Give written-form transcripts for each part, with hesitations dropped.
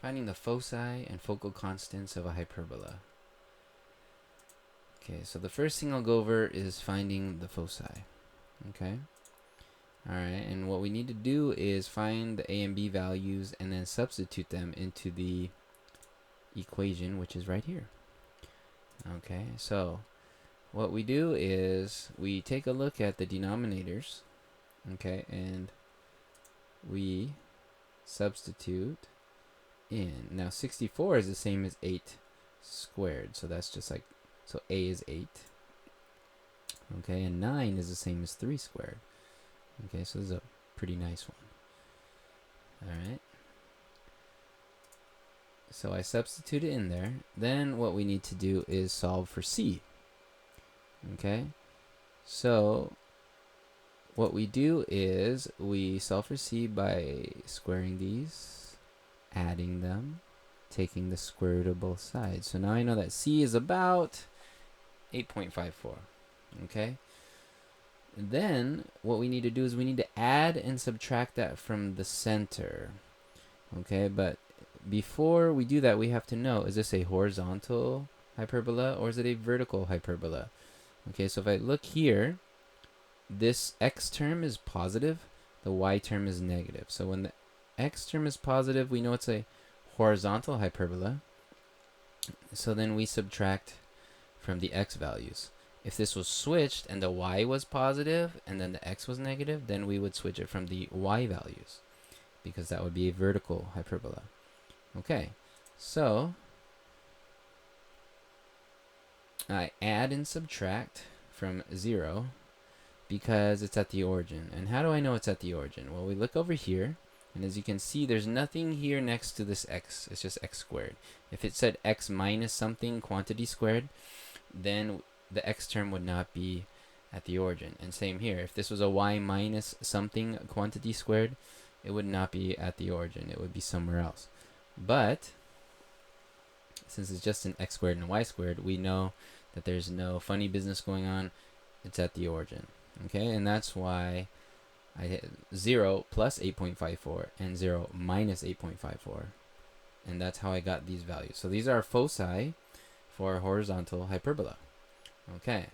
Finding the foci and focal constants of a hyperbola. Okay, so the first thing I'll go over is finding the foci. Okay. Alright, and what we need to do is find the a and b values and then substitute them into the equation, which is right here. Okay, so what we do is we take a look at the denominators, okay, and we substitute in. Now 64 is the same as 8 squared, so that's just like, so a is 8. Okay, and 9 is the same as 3 squared. Okay, so this is a pretty nice one. Alright. So I substitute it in there. Then what we need to do is solve for c. Okay, so what we do is we solve for c by squaring these, adding them, taking the square root of both sides. So now I know that c is about 8.54. Okay, then what we need to do is we need to add and subtract that from the center. Okay, but before we do that, we have to know, is this a horizontal hyperbola or is it a vertical hyperbola? Okay, so if I look here, this x term is positive, the y term is negative. So when the x term is positive, we know it's a horizontal hyperbola. So then we subtract from the x values. If this was switched and the y was positive and then the x was negative, then we would switch it from the y values, because that would be a vertical hyperbola. Okay, so I add and subtract from 0 because it's at the origin. And how do I know it's at the origin? Well, we look over here, and as you can see, there's nothing here next to this x. It's just x squared. If it said x minus something quantity squared, then the x term would not be at the origin. And same here. If this was a y minus something quantity squared, it would not be at the origin. It would be somewhere else. But since it's just an x squared and a y squared, we know that there's no funny business going on. It's at the origin. Okay, and that's why I hit 0 plus 8.54 and 0 minus 8.54. And that's how I got these values. So these are foci for horizontal hyperbola. Okay,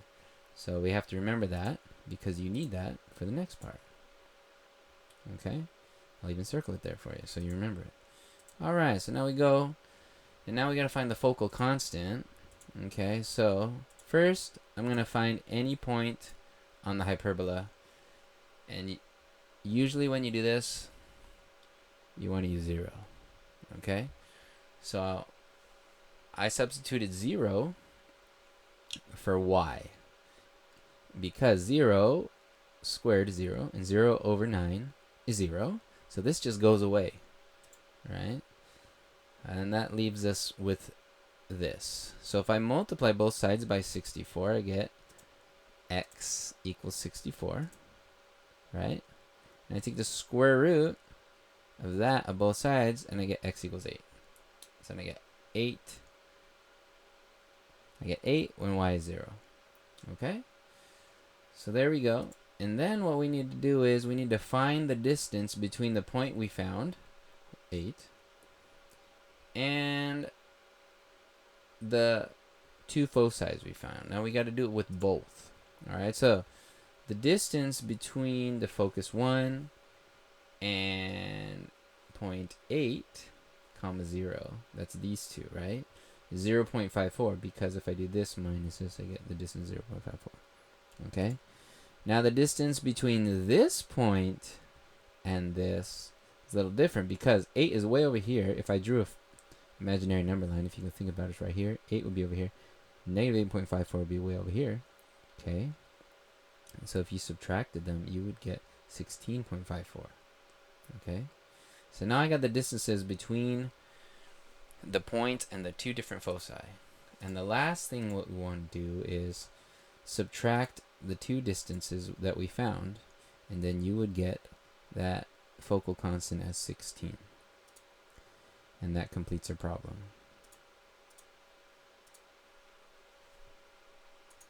so we have to remember that because you need that for the next part. Okay, I'll even circle it there for you so you remember it. Alright, so now we go, and now we gotta find the focal constant. Okay, so first I'm gonna find any point on the hyperbola, and usually when you do this, you want to use 0. Okay, so I substituted 0 for y, because 0 squared is 0 and 0 over 9 is 0, so this just goes away, right? And that leaves us with this. So if I multiply both sides by 64, I get x equals 64, right? And I take the square root of that of both sides, and I get x equals 8. So I get 8. I get 8 when y is 0. Okay? So there we go. And then what we need to do is we need to find the distance between the point we found, 8, and the two foci we found. Now we got to do it with both. Alright, so the distance between the focus 1 and point 8, comma 0, that's these two, right? 0.54, because if I do this minus this, I get the distance 0.54. Okay? Now the distance between this point and this is a little different, because 8 is way over here. If I drew a imaginary number line, if you can think about it, right here, 8 would be over here. Negative 8.54 would be way over here. Okay? And so if you subtracted them, you would get 16.54. Okay? So now I got the distances between the point and the two different foci. And the last thing what we want to do is subtract the two distances that we found, and then you would get that focal constant as 16. And that completes our problem.